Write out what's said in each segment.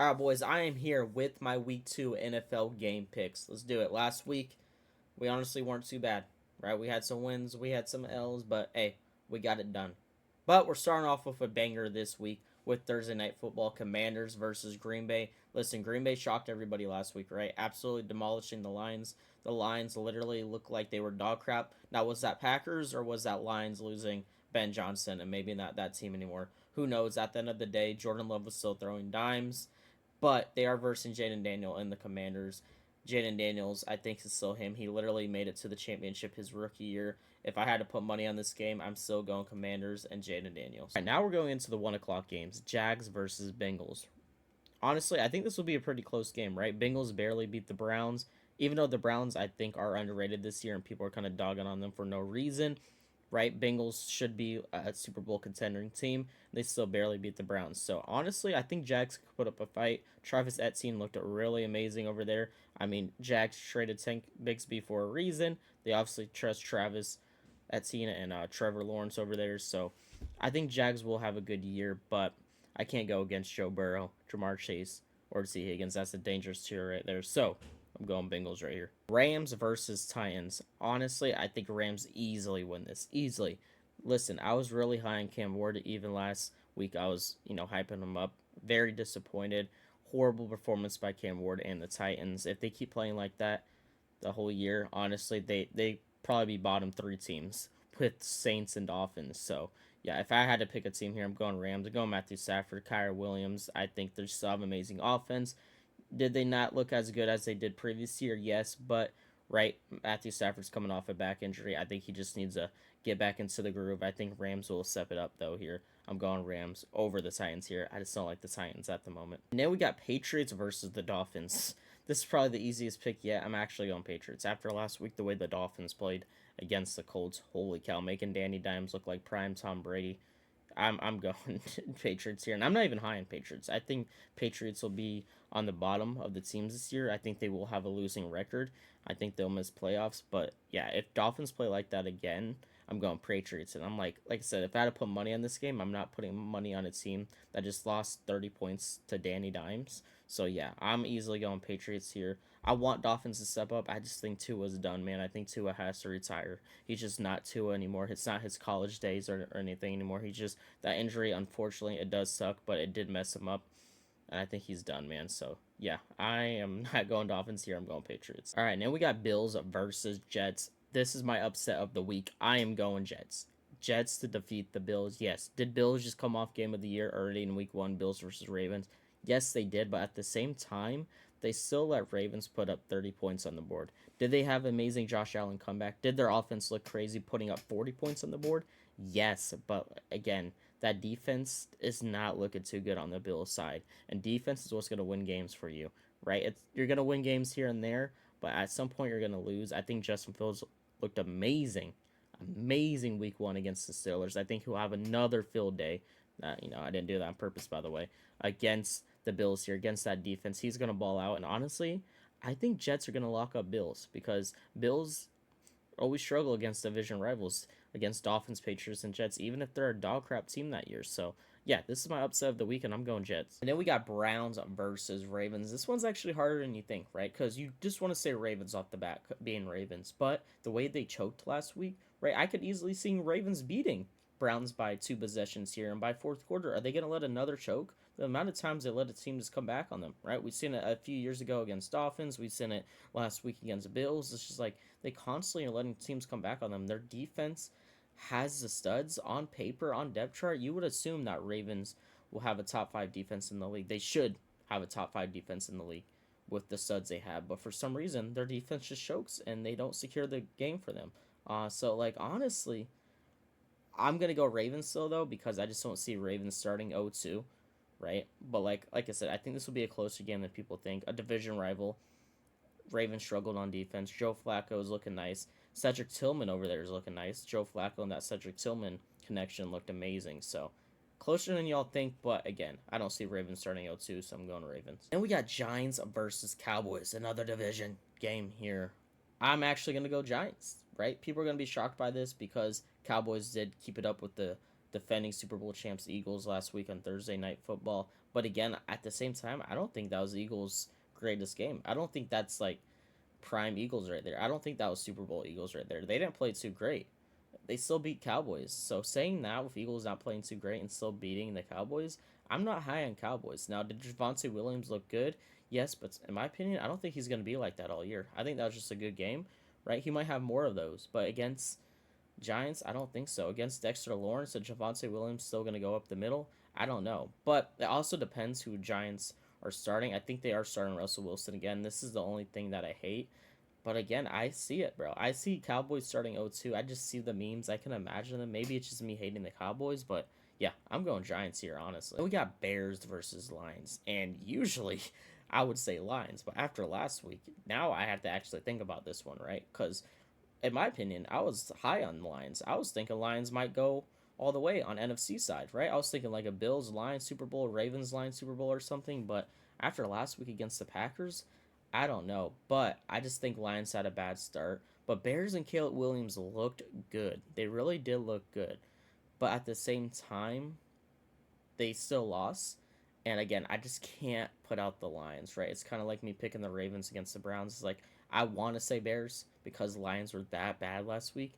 All right, boys, I am here with my week 2 NFL game picks. Let's do it. Last week, we honestly weren't too bad, right? We had some wins, we had some L's, but hey, we got it done. But we're starting off with a banger this week with Thursday Night Football, Commanders versus Green Bay. Listen, Green Bay shocked everybody last week, right? Absolutely demolishing the Lions. The Lions literally looked like they were dog crap. Now, was that Packers or was that Lions losing Ben Johnson and maybe not that team anymore? Who knows? At the end of the day, Jordan Love was still throwing dimes, but they are versing Jaden Daniel and the Commanders. Jaden Daniels, I think, is still him. He literally made it to the championship his rookie year. If I had to put money on this game, I'm still going Commanders and Jaden Daniels. All right, now we're going into the 1 o'clock games. Jags versus Bengals. Honestly, I think this will be a pretty close game, right? Bengals barely beat the Browns. Even though the Browns, I think, are underrated this year and people are kind of dogging on them for no reason, right? Bengals should be a Super Bowl contending team. They still barely beat the Browns. So honestly, I think Jags could put up a fight. Travis Etienne looked really amazing over there. I mean, Jags traded Tank Bigsby for a reason. They obviously trust Travis Etienne and Trevor Lawrence over there. So I think Jags will have a good year, but I can't go against Joe Burrow, Jamar Chase, or T. Higgins. That's a dangerous tier right there. So I'm going Bengals right here. Rams versus Titans. Honestly, I think Rams easily win this. Easily. Listen, I was really high on Cam Ward. Even last week, I was, hyping him up. Very disappointed. Horrible performance by Cam Ward and the Titans. If they keep playing like that the whole year, honestly, they probably be bottom 3 teams with Saints and Dolphins. So, yeah, if I had to pick a team here, I'm going Rams. I'm going Matthew Stafford, Kyrie Williams. I think they still have amazing offense. Did they not look as good as they did previous year? Yes, but right, Matthew Stafford's coming off a back injury. I think he just needs to get back into the groove. I think Rams will step it up though here. I'm going Rams over the Titans here. I just don't like the Titans at the moment. And then we got Patriots versus the Dolphins. This is probably the easiest pick yet. I'm actually going Patriots. After last week, the way the Dolphins played against the Colts, holy cow, making Danny Dimes look like prime Tom Brady. I'm going Patriots here, and I'm not even high on Patriots. I think Patriots will be on the bottom of the teams this year. I think they will have a losing record. I think they'll miss playoffs. But yeah, if Dolphins play like that again, I'm going Patriots. And I'm like I said, if I had to put money on this game, I'm not putting money on a team that just lost 30 points to Danny Dimes. So yeah, I'm easily going Patriots here. I want Dolphins to step up. I just think Tua's done, man. I think Tua has to retire. He's just not Tua anymore. It's not his college days or anything anymore. He's just that injury. Unfortunately, it does suck, but it did mess him up. And I think he's done, man. So, yeah, I am not going Dolphins here. I'm going Patriots. All right, now we got Bills versus Jets. This is my upset of the week. I am going Jets. Jets to defeat the Bills. Yes. Did Bills just come off game of the year early in week 1, Bills versus Ravens? Yes, they did, but at the same time, they still let Ravens put up 30 points on the board. Did they have amazing Josh Allen comeback? Did their offense look crazy putting up 40 points on the board? Yes, but again, that defense is not looking too good on the Bills side. And defense is what's going to win games for you, right? You're going to win games here and there, but at some point you're going to lose. I think Justin Fields looked amazing. Amazing week 1 against the Steelers. I think he'll have another field day. I didn't do that on purpose, by the way, against the Bills here, against that defense. He's going to ball out. And honestly, I think Jets are going to lock up Bills because Bills always struggle against division rivals, against Dolphins, Patriots, and Jets, even if they're a dog crap team that year. So, yeah, this is my upset of the week, and I'm going Jets. And then we got Browns versus Ravens. This one's actually harder than you think, right? Because you just want to say Ravens off the bat, being Ravens. But the way they choked last week, right, I could easily see Ravens beating Browns by 2 possessions here. And by fourth quarter, are they going to let another choke? The amount of times they let a team just come back on them, right? We've seen it a few years ago against Dolphins. We've seen it last week against the Bills. It's just like they constantly are letting teams come back on them. Their defense has the studs on paper, on depth chart. You would assume that Ravens will have a top 5 defense in the league. They should have a top 5 defense in the league with the studs they have. But for some reason, their defense just chokes and they don't secure the game for them. Honestly, I'm going to go Ravens still, though, because I just don't see Ravens starting 0-2, right? But like I said, I think this will be a closer game than people think. A division rival. Ravens struggled on defense. Joe Flacco is looking nice. Cedric Tillman over there is looking nice. Joe Flacco and that Cedric Tillman connection looked amazing. So, closer than y'all think, but again, I don't see Ravens starting 0-2, so I'm going Ravens. And we got Giants versus Cowboys, another division game here. I'm actually going to go Giants, right? People are going to be shocked by this because Cowboys did keep it up with the defending Super Bowl champs Eagles last week on Thursday Night Football. But again, at the same time, I don't think that was the Eagles' greatest game. I don't think that's like prime Eagles right there. I don't think that was Super Bowl Eagles right there. They didn't play too great. They still beat Cowboys. So saying that with Eagles not playing too great and still beating the Cowboys, I'm not high on Cowboys. Now, did Javonte Williams look good? Yes, but in my opinion, I don't think he's going to be like that all year. I think that was just a good game, right? He might have more of those, but against Giants, I don't think so. Against Dexter Lawrence and Javonte Williams still going to go up the middle? I don't know. But it also depends who Giants are starting. I think they are starting Russell Wilson again. This is the only thing that I hate. But again, I see it, bro. I see Cowboys starting 0-2. I just see the memes. I can imagine them. Maybe it's just me hating the Cowboys, but yeah, I'm going Giants here, honestly. Then we got Bears versus Lions. And usually I would say Lions, but after last week, now I have to actually think about this one, right? Because in my opinion, I was high on Lions. I was thinking Lions might go all the way on NFC side, right? I was thinking like a Bills Lions Super Bowl, Ravens Lions Super Bowl or something. But after last week against the Packers, I don't know. But I just think Lions had a bad start. But Bears and Caleb Williams looked good. They really did look good. But at the same time, they still lost. And again, I just can't put out the Lions, right? It's kind of like me picking the Ravens against the Browns. It's like I want to say Bears because Lions were that bad last week.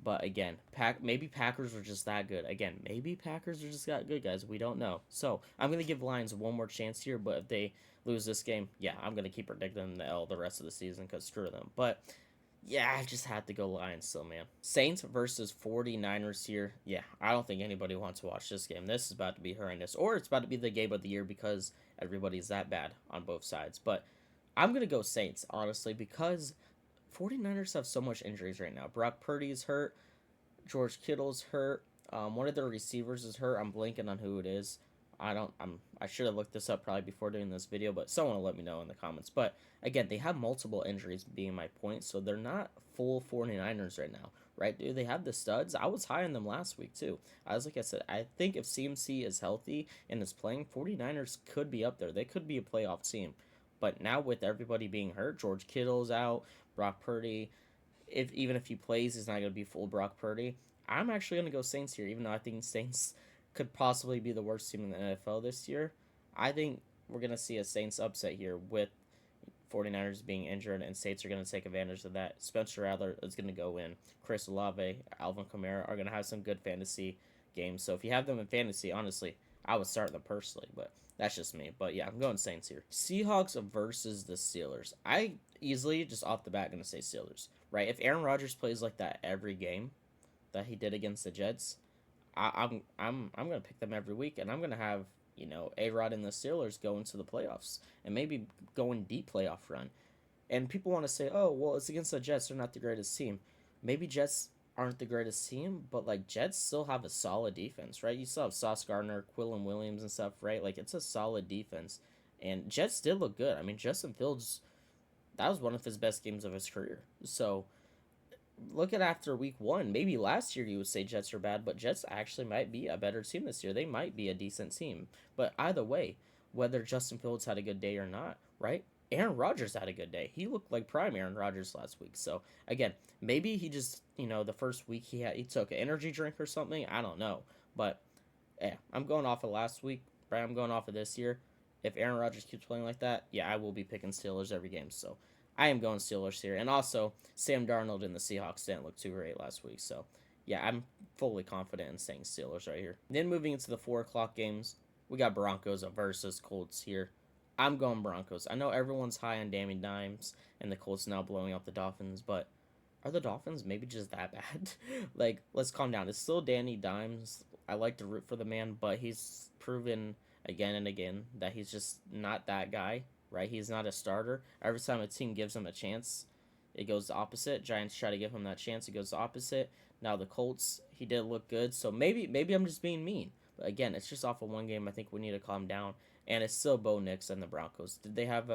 But again, maybe Packers were just that good. Again, maybe Packers are just that good, guys. We don't know. So I'm gonna give Lions one more chance here. But if they lose this game, yeah, I'm gonna keep predicting the L the rest of the season because screw them. But yeah, I just had to go Lions still, man. Saints versus 49ers here. Yeah, I don't think anybody wants to watch this game. This is about to be horrendous. Or it's about to be the game of the year because everybody's that bad on both sides. But I'm going to go Saints, honestly, because 49ers have so much injuries right now. Brock Purdy's hurt. George Kittle's hurt. One of their receivers is hurt. I'm blanking on who it is. I should have looked this up probably before doing this video, but someone will let me know in the comments. But again, they have multiple injuries being my point, so they're not full 49ers right now, right? Dude, they have the studs. I was high on them last week too. Like I said, I think if CMC is healthy and is playing, 49ers could be up there. They could be a playoff team. But now with everybody being hurt, George Kittle's out, Brock Purdy, even if he plays, he's not going to be full Brock Purdy. I'm actually going to go Saints here, even though I think Saints could possibly be the worst team in the NFL this year. I think we're going to see a Saints upset here with 49ers being injured, and Saints are going to take advantage of that. Spencer Rattler is going to go in. Chris Olave, Alvin Kamara are going to have some good fantasy games. So if you have them in fantasy, honestly, I would start them personally, but that's just me. But yeah, I'm going Saints here. Seahawks versus the Steelers. I easily, just off the bat, going to say Steelers, right? If Aaron Rodgers plays like that every game that he did against the Jets, I'm gonna pick them every week, and I'm gonna have A-Rod and the Steelers go into the playoffs and maybe go in deep playoff run. And people want to say, oh well, it's against the Jets; they're not the greatest team. Maybe Jets aren't the greatest team, but like Jets still have a solid defense, right? You still have Sauce Gardner, Quillen Williams, and stuff, right? Like it's a solid defense, and Jets did look good. I mean, Justin Fields, that was one of his best games of his career. So look at after week one. Maybe last year you would say Jets are bad, but Jets actually might be a better team this year. They might be a decent team. But either way, whether Justin Fields had a good day or not, right? Aaron Rodgers had a good day. He looked like prime Aaron Rodgers last week. So again, maybe he just the first week he took an energy drink or something. I don't know, but yeah, I'm going off of last week, right? I'm going off of this year. If Aaron Rodgers keeps playing like that, yeah, I will be picking Steelers every game. So I am going Steelers here. And also, Sam Darnold and the Seahawks didn't look too great last week. So yeah, I'm fully confident in saying Steelers right here. Then moving into the 4 o'clock games, we got Broncos versus Colts here. I'm going Broncos. I know everyone's high on Danny Dimes and the Colts now blowing up the Dolphins, but are the Dolphins maybe just that bad? Like, let's calm down. It's still Danny Dimes. I like to root for the man, but he's proven again and again that he's just not that guy, right? He's not a starter. Every time a team gives him a chance, it goes the opposite. Giants try to give him that chance, it goes the opposite. Now the Colts, he did look good, so maybe I'm just being mean. But again, it's just off of one game. I think we need to calm down. And it's still Bo Nix and the Broncos. Did they have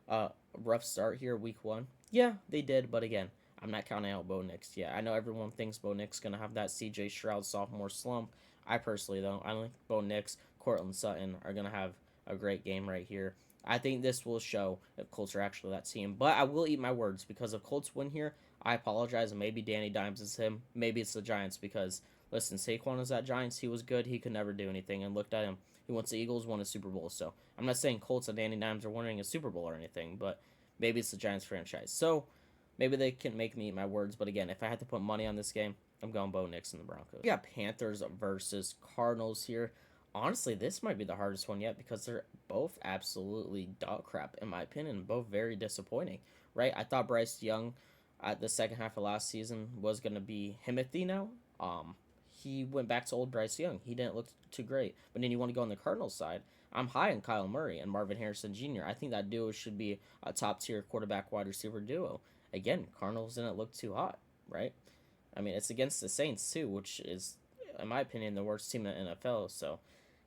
a rough start here, week one? Yeah, they did. But again, I'm not counting out Bo Nix. Yeah, I know everyone thinks Bo Nix going to have that C.J. Stroud sophomore slump. I personally, though, I think Bo Nix, Cortland Sutton are going to have a great game right here. I think this will show if Colts are actually that team. But I will eat my words because if Colts win here, I apologize. And maybe Danny Dimes is him. Maybe it's the Giants because, listen, Saquon was at Giants. He was good. He could never do anything. And looked at him. He wants the Eagles, won a Super Bowl. So I'm not saying Colts and Danny Dimes are winning a Super Bowl or anything, but maybe it's the Giants franchise. So maybe they can make me eat my words. But again, if I had to put money on this game, I'm going Bo Nix and the Broncos. We got Panthers versus Cardinals here. Honestly, this might be the hardest one yet because they're both absolutely dog crap, in my opinion. Both very disappointing, right? I thought Bryce Young at the second half of last season was going to be Himothy now. He went back to old Bryce Young. He didn't look too great. But then you want to go on the Cardinals side. I'm high on Kyle Murray and Marvin Harrison Jr. I think that duo should be a top tier quarterback wide receiver duo. Again, Cardinals didn't look too hot, right? I mean, it's against the Saints too, which is, in my opinion, the worst team in the NFL. So,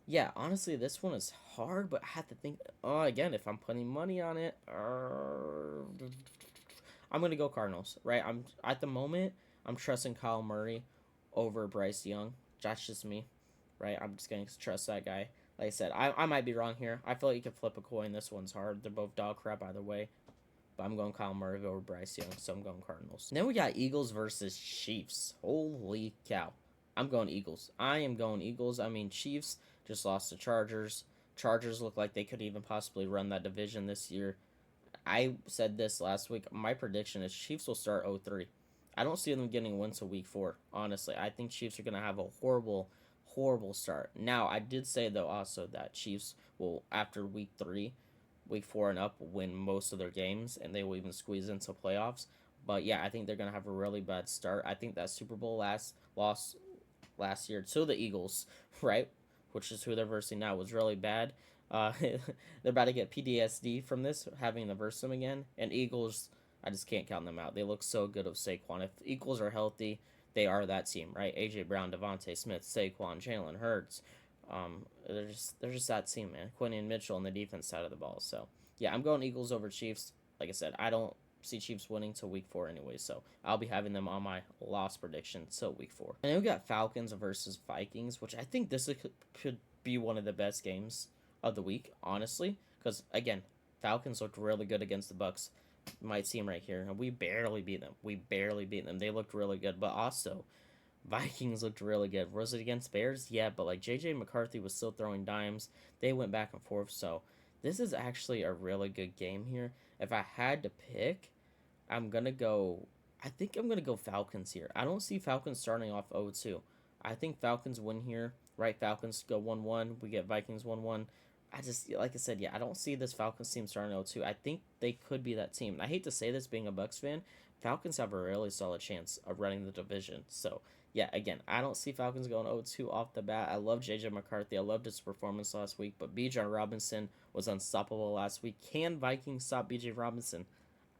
yeah, honestly, this one is hard, but I have to think. Oh, again, if I'm putting money on it, I'm gonna go Cardinals, right? I'm at the moment I'm trusting Kyle Murray over Bryce Young. That's just me, right? I'm just gonna trust that guy. Like I said, I might be wrong here. I feel like you can flip a coin. This one's hard. They're both dog crap either way. But I'm going Kyle Murray over Bryce Young, so I'm going Cardinals. And then we got Eagles versus Chiefs. Holy cow. I'm going Eagles. I am going Eagles. I mean, Chiefs just lost to Chargers. Chargers look like they could even possibly run that division this year. I said this last week. My prediction is Chiefs will start 0-3. I don't see them getting wins to week 4, honestly. I think Chiefs are going to have a horrible, horrible start. Now, I did say, though, also that Chiefs will, after week 3, week 4 and up, win most of their games, and they will even squeeze into playoffs. But, yeah, I think they're going to have a really bad start. I think that Super Bowl loss last year to the Eagles, right, which is who they're versing now, was really bad. They're about to get PTSD from this, having to verse them again. And Eagles, I just can't count them out. They look so good with Saquon. If Eagles are healthy, they are that team, right? A.J. Brown, Devontae Smith, Saquon, Jalen Hurts. They're just that team, man. Quinton Mitchell on the defense side of the ball. So, yeah, I'm going Eagles over Chiefs. Like I said, I don't see Chiefs winning till week 4 anyway, so I'll be having them on my loss prediction till week 4. And then we got Falcons versus Vikings, which I think this could be one of the best games of the week, honestly, because again, Falcons looked really good against the Bucks. Might seem right here, and we barely beat them. They looked really good, but also Vikings looked really good. Was it against Bears? Yeah, but like JJ McCarthy was still throwing dimes. They went back and forth, so this is actually a really good game here. If I had to pick, I'm gonna go. I think I'm gonna go Falcons here. I don't see Falcons starting off 0-2. I think Falcons win here. Right, Falcons go 1-1. We get Vikings 1-1. I just, like I said, yeah, I don't see this Falcons team starting 0-2. I think they could be that team. And I hate to say this, being a Bucks fan, Falcons have a really solid chance of running the division. So, yeah, again, I don't see Falcons going 0-2 off the bat. I love JJ McCarthy. I loved his performance last week, but Bijan Robinson was unstoppable last week. Can Vikings stop BJ Robinson?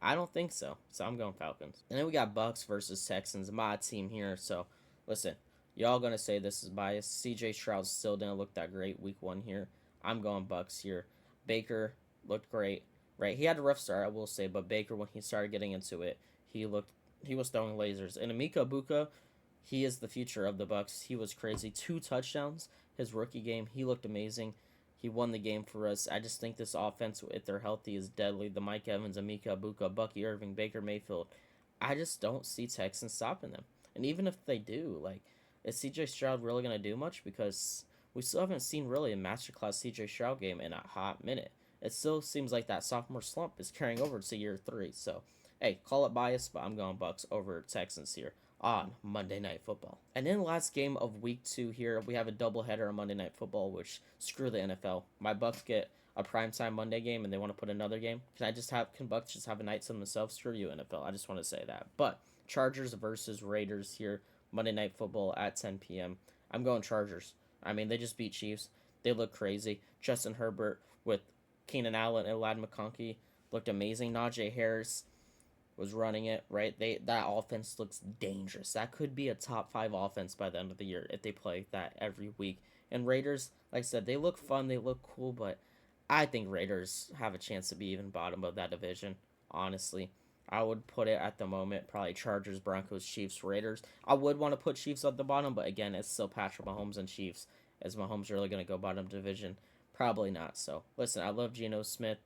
I don't think so. So I'm going Falcons. And then we got Bucks versus Texans, my team here. So, listen, y'all gonna say this is biased. CJ Stroud still didn't look that great week 1 here. I'm going Bucks here. Baker looked great, right? He had a rough start, I will say, but Baker, when he started getting into it, he was throwing lasers. And Emeka Buka, he is the future of the Bucks. He was crazy. 2 touchdowns his rookie game. He looked amazing. He won the game for us. I just think this offense, if they're healthy, is deadly. The Mike Evans, Emeka Buka, Bucky Irving, Baker Mayfield. I just don't see Texans stopping them. And even if they do, like, is CJ Stroud really going to do much? Because we still haven't seen really a masterclass CJ Stroud game in a hot minute. It still seems like that sophomore slump is carrying over to year 3. So, hey, call it bias, but I'm going Bucks over Texans here on Monday Night Football. And then last game of week 2 here, we have a doubleheader on Monday Night Football, which screw the NFL. My Bucks get a primetime Monday game and they want to put another game. Can Bucks just have a night to themselves? Screw you, NFL. I just want to say that. But Chargers versus Raiders here, Monday Night Football at 10 p.m. I'm going Chargers. I mean, they just beat Chiefs. They look crazy. Justin Herbert with Keenan Allen and Ladd McConkey looked amazing. Najee Harris was running it, right? That offense looks dangerous. That could be a top 5 offense by the end of the year if they play that every week. And Raiders, like I said, they look fun, they look cool, but I think Raiders have a chance to be even bottom of that division, honestly. I would put it at the moment probably Chargers, Broncos, Chiefs, Raiders. I would want to put Chiefs at the bottom, but again, it's still Patrick Mahomes and Chiefs. Is Mahomes really going to go bottom division? Probably not. So, listen, I love Geno Smith.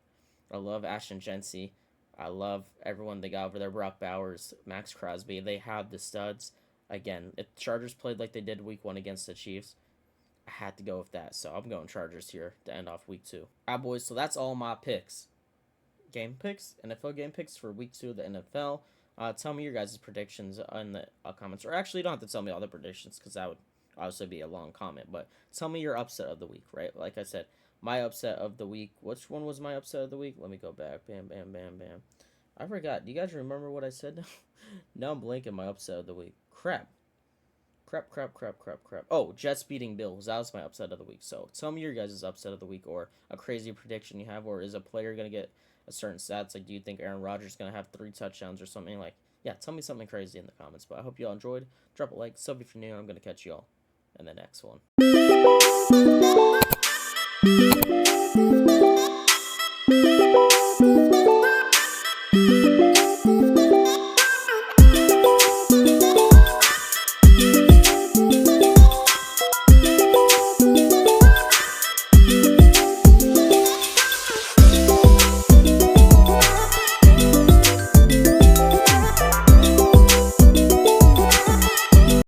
I love Ashton Jency. I love everyone they got over there. Brock Bowers, Max Crosby. They have the studs. Again, if Chargers played like they did week 1 against the Chiefs, I had to go with that. So I'm going Chargers here to end off week 2. All right, boys. So that's all my picks. Game picks, NFL game picks for week 2 of the NFL. Tell me your guys' predictions in the comments. Or actually, you don't have to tell me all the predictions because that would obviously be a long comment. But tell me your upset of the week, right? Like I said, my upset of the week. Which one was my upset of the week? Let me go back. Bam, bam, bam, bam. I forgot. Do you guys remember what I said now? Now I'm blanking my upset of the week. Crap. Oh, Jets beating Bills. That was my upset of the week. So tell me your guys' upset of the week or a crazy prediction you have, or is a player going to get a certain stats? Like, do you think Aaron Rodgers is going to have 3 touchdowns or something? Like, yeah, tell me something crazy in the comments. But I hope you all enjoyed. Drop a like, sub if you're new, and I'm going to catch you all in the next one.